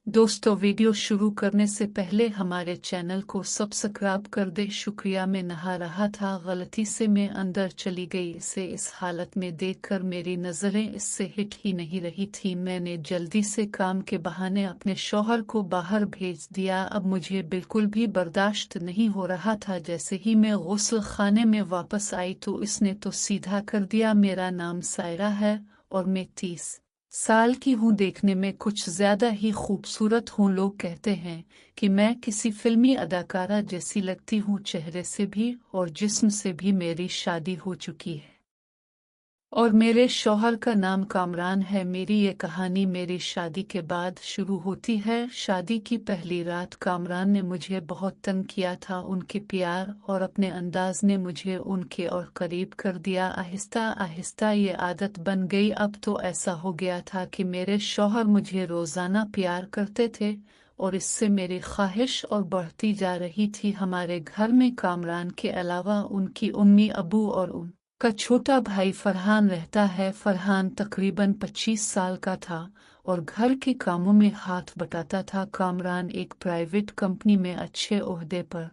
दोस्तों, वीडियो शुरू करने से पहले हमारे चैनल को सब्सक्राइब कर दे। शुक्रिया। मैं नहा रहा था, गलती से मैं अंदर चली गई। इसे इस हालत में देखकर मेरी नज़रें इससे हिट ही नहीं रही थी। मैंने जल्दी से काम के बहाने अपने शौहर को बाहर भेज दिया। अब मुझे बिल्कुल भी बर्दाश्त नहीं हो रहा था। जैसे ही मैं गुस्ल खाने में वापस आई तो इसने तो सीधा कर दिया, मेरा नाम सायरा है और मैं 30 साल की हूँ। देखने में कुछ ज्यादा ही खूबसूरत हूँ। लोग कहते हैं कि मैं किसी फिल्मी अदाकारा जैसी लगती हूँ, चेहरे से भी और जिस्म से भी। मेरी शादी हो चुकी है और मेरे शौहर का नाम कामरान है। मेरी ये कहानी मेरी शादी के बाद शुरू होती है। शादी की पहली रात कामरान ने मुझे बहुत तंग किया था। उनके प्यार और अपने अंदाज ने मुझे उनके और करीब कर दिया। आहिस्ता आहिस्ता ये आदत बन गई। अब तो ऐसा हो गया था कि मेरे शौहर मुझे रोजाना प्यार करते थे और इससे मेरी ख्वाहिश और बढ़ती जा रही थी। हमारे घर में कामरान के अलावा उनकी उम्मी, अबू और का छोटा भाई फरहान रहता है। फरहान तकरीबन 25 साल का था और घर के कामों में हाथ बटाता था। कामरान एक प्राइवेट कंपनी में अच्छे ओहदे पर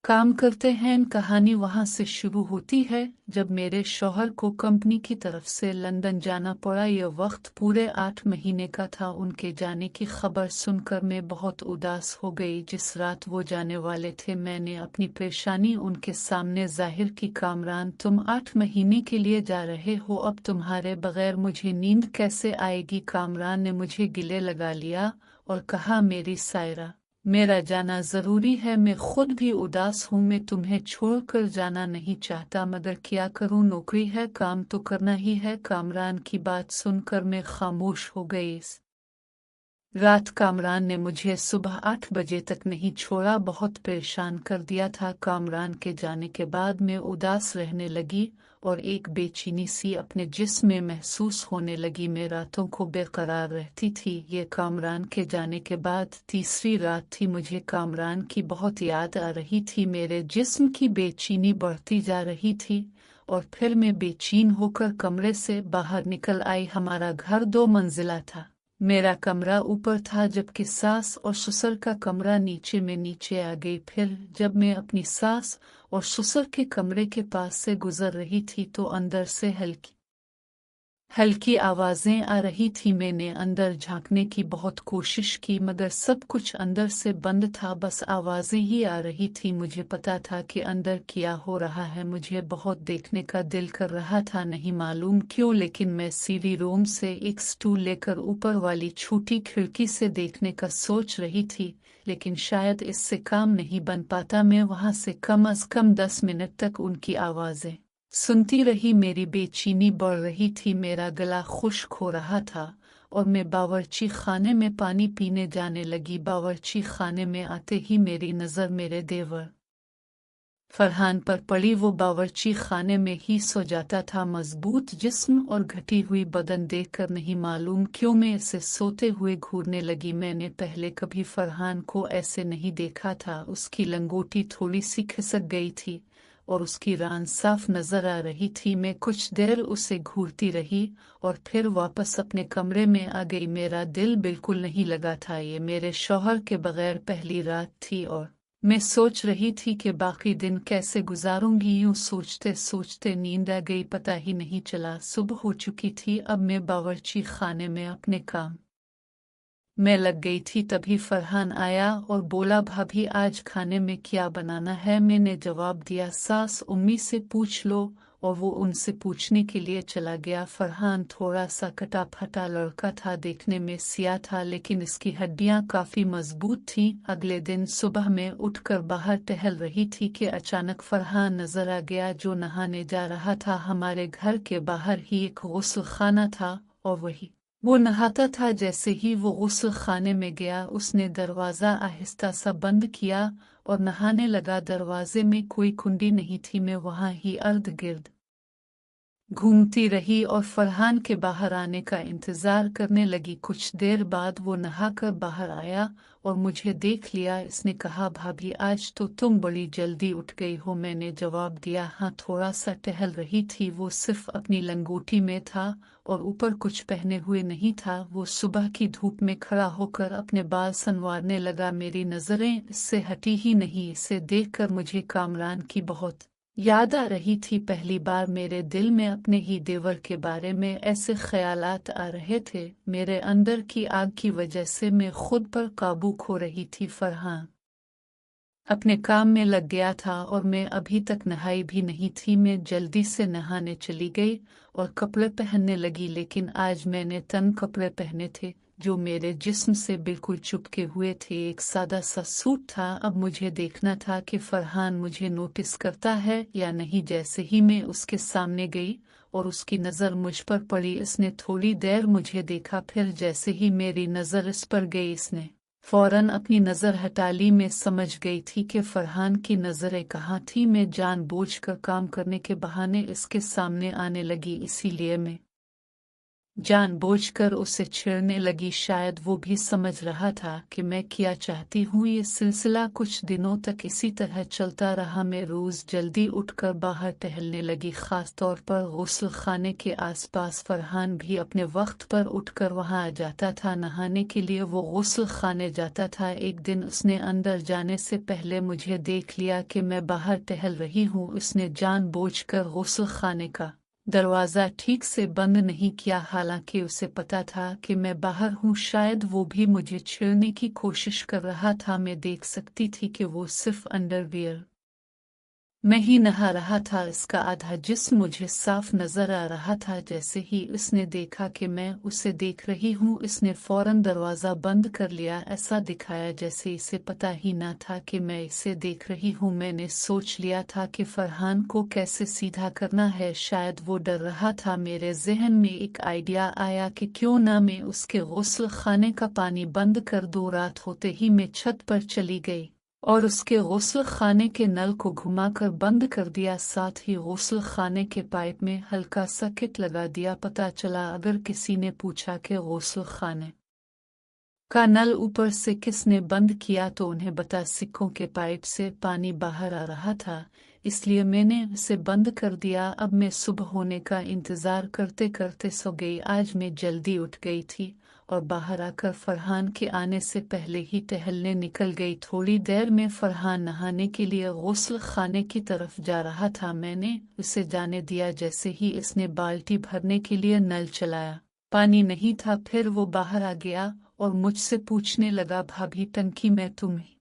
काम करते हैं। कहानी वहां से शुरू होती है जब मेरे शौहर को कंपनी की तरफ से लंदन जाना पड़ा। यह वक्त पूरे 8 महीने का था। उनके जाने की खबर सुनकर मैं बहुत उदास हो गई। जिस रात वो जाने वाले थे मैंने अपनी परेशानी उनके सामने जाहिर की। कामरान, तुम 8 महीने के लिए जा रहे हो, अब तुम्हारे बगैर मुझे नींद कैसे आएगी। कामरान ने मुझे गिले लगा लिया और कहा, मेरी सायरा, मेरा जाना जरूरी है। मैं खुद भी उदास हूँ। मैं तुम्हें छोड़कर जाना नहीं चाहता, मगर क्या करूँ, नौकरी है, काम तो करना ही है। कामरान की बात सुनकर मैं खामोश हो गई। इस रात कामरान ने मुझे सुबह 8 बजे तक नहीं छोड़ा, बहुत परेशान कर दिया था। कामरान के जाने के बाद मैं उदास रहने लगी और एक बेचैनी सी अपने जिस्म में महसूस होने लगी। मैं रातों को बेकरार रहती थी। ये कामरान के जाने के बाद तीसरी रात थी। मुझे कामरान की बहुत याद आ रही थी। मेरे जिस्म की बेचैनी बढ़ती जा रही थी और फिर मैं बेचैन होकर कमरे से बाहर निकल आई। हमारा घर 2 मंजिला था। मेरा कमरा ऊपर था जबकि सास और ससुर का कमरा नीचे। में नीचे आ गई। फिर जब मैं अपनी सास और ससुर के कमरे के पास से गुजर रही थी तो अंदर से हल्की हल्की आवाजें आ रही थी। मैंने अंदर झांकने की बहुत कोशिश की मगर सब कुछ अंदर से बंद था, बस आवाजें ही आ रही थी। मुझे पता था कि अंदर क्या हो रहा है। मुझे बहुत देखने का दिल कर रहा था, नहीं मालूम क्यों, लेकिन मैं सीढ़ी रूम से एक स्टूल लेकर ऊपर वाली छोटी खिड़की से देखने का सोच रही थी, लेकिन शायद इससे काम नहीं बन पाता। मैं वहां से कम से कम 10 मिनट तक उनकी आवाजें सुनती रही। मेरी बेचैनी बढ़ रही थी, मेरा गला खुश्क हो रहा था और मैं बावर्ची खाने में पानी पीने जाने लगी। बावर्ची खाने में आते ही मेरी नज़र मेरे देवर फरहान पर पड़ी। वो बावर्ची खाने में ही सो जाता था। मजबूत जिस्म और घटी हुई बदन देखकर नहीं मालूम क्यों मैं इसे सोते हुए घूरने लगी। मैंने पहले कभी फरहान को ऐसे नहीं देखा था। उसकी लंगोटी थोड़ी सी खिसक गई थी और उसकी रान साफ नजर आ रही थी। मैं कुछ देर उसे घूरती रही और फिर वापस अपने कमरे में आ गई। मेरा दिल बिल्कुल नहीं लगा था। ये मेरे शौहर के बगैर पहली रात थी और मैं सोच रही थी कि बाकी दिन कैसे गुजारूंगी। यूं सोचते सोचते नींद आ गई, पता ही नहीं चला सुबह हो चुकी थी। अब मैं बावर्ची खाने में अपने काम मैं लग गई थी। तभी फरहान आया और बोला, भाभी आज खाने में क्या बनाना है। मैंने जवाब दिया, सास उम्मी से पूछ लो, और वो उनसे पूछने के लिए चला गया। फरहान थोड़ा सा कटा फटा लड़का था, देखने में सिया था लेकिन इसकी हड्डियां काफी मजबूत थीं। अगले दिन सुबह में उठकर बाहर टहल रही थी कि अचानक फरहान नजर आ गया जो नहाने जा रहा था। हमारे घर के बाहर ही एक गुस्ल खाना था और वो नहाता था। जैसे ही वो गुस्ल खाने में गया उसने दरवाज़ा आहिस्ता सा बंद किया और नहाने लगा। दरवाजे में कोई कुंडी नहीं थी। मैं वहां ही अर्द गिर्द घूमती रही और फरहान के बाहर आने का इंतजार करने लगी। कुछ देर बाद वो नहाकर बाहर आया और मुझे देख लिया। इसने कहा, भाभी आज तो तुम बड़ी जल्दी उठ गई हो। मैंने जवाब दिया, हाँ थोड़ा सा टहल रही थी। वो सिर्फ अपनी लंगोटी में था और ऊपर कुछ पहने हुए नहीं था। वो सुबह की धूप में खड़ा होकर अपने बाल संवारने लगा। मेरी नजरें इससे हटी ही नहीं। इसे देखकर मुझे कामरान की बहुत याद आ रही थी। पहली बार मेरे दिल में अपने ही देवर के बारे में ऐसे ख्यालात आ रहे थे। मेरे अंदर की आग की वजह से मैं खुद पर काबू खो रही थी। फरहान अपने काम में लग गया था और मैं अभी तक नहाई भी नहीं थी। मैं जल्दी से नहाने चली गई और कपड़े पहनने लगी, लेकिन आज मैंने तन कपड़े पहने थे जो मेरे जिस्म से बिल्कुल चिपके हुए थे। एक सादा सा सूट था। अब मुझे देखना था कि फरहान मुझे नोटिस करता है या नहीं। जैसे ही मैं उसके सामने गई और उसकी नज़र मुझ पर पड़ी, इसने थोड़ी देर मुझे देखा। फिर जैसे ही मेरी नज़र इस पर गई, इसने फौरन अपनी नज़र हटा ली। मैं समझ गई थी कि फरहान की नज़रें कहाँ थी। मैं जानबूझकर काम करने के बहाने इसके सामने आने लगी, इसीलिए मैं जानबूझकर उसे छेड़ने लगी। शायद वो भी समझ रहा था कि मैं क्या चाहती हूँ। ये सिलसिला कुछ दिनों तक इसी तरह चलता रहा। मैं रोज़ जल्दी उठकर बाहर टहलने लगी, ख़ास तौर पर गुस्ल खाने के आसपास। फरहान भी अपने वक्त पर उठकर वहाँ आ जाता था नहाने के लिए। वो गुस्ल खाने जाता था। एक दिन उसने अंदर जाने से पहले मुझे देख लिया कि मैं बाहर टहल रही हूँ। उसने जानबूझकर गुस्ल खाने का दरवाज़ा ठीक से बंद नहीं किया, हालांकि उसे पता था कि मैं बाहर हूँ। शायद वो भी मुझे छेड़ने की कोशिश कर रहा था। मैं देख सकती थी कि वो सिर्फ अंडरवियर में ही नहा रहा था। इसका आधा जिस्म मुझे साफ नजर आ रहा था। जैसे ही उसने देखा कि मैं उसे देख रही हूँ, इसने फौरन दरवाज़ा बंद कर लिया। ऐसा दिखाया जैसे इसे पता ही ना था कि मैं इसे देख रही हूँ। मैंने सोच लिया था कि फरहान को कैसे सीधा करना है। शायद वो डर रहा था। मेरे जहन में एक आइडिया आया कि क्यों ना मैं उसके गुस्ल खाने का पानी बंद कर दूँ। रात होते ही मैं छत पर चली गई और उसके गुस्ल खाने के नल को घुमाकर बंद कर दिया। साथ ही गुस्ल खाने के पाइप में हल्का सा किट लगा दिया। पता चला अगर किसी ने पूछा कि गुस्ल खाने का नल ऊपर से किसने बंद किया तो उन्हें बता सिक्कों के पाइप से पानी बाहर आ रहा था, इसलिए मैंने उसे बंद कर दिया। अब मैं सुबह होने का इंतजार करते करते सो गई। आज मैं जल्दी उठ गई थी और बाहर आकर फरहान के आने से पहले ही टहलने निकल गई। थोड़ी देर में फरहान नहाने के लिए गुस्ल खाने की तरफ जा रहा था। मैंने उसे जाने दिया। जैसे ही इसने बाल्टी भरने के लिए नल चलाया, पानी नहीं था। फिर वो बाहर आ गया और मुझसे पूछने लगा, भाभी टंकी में तुम्हें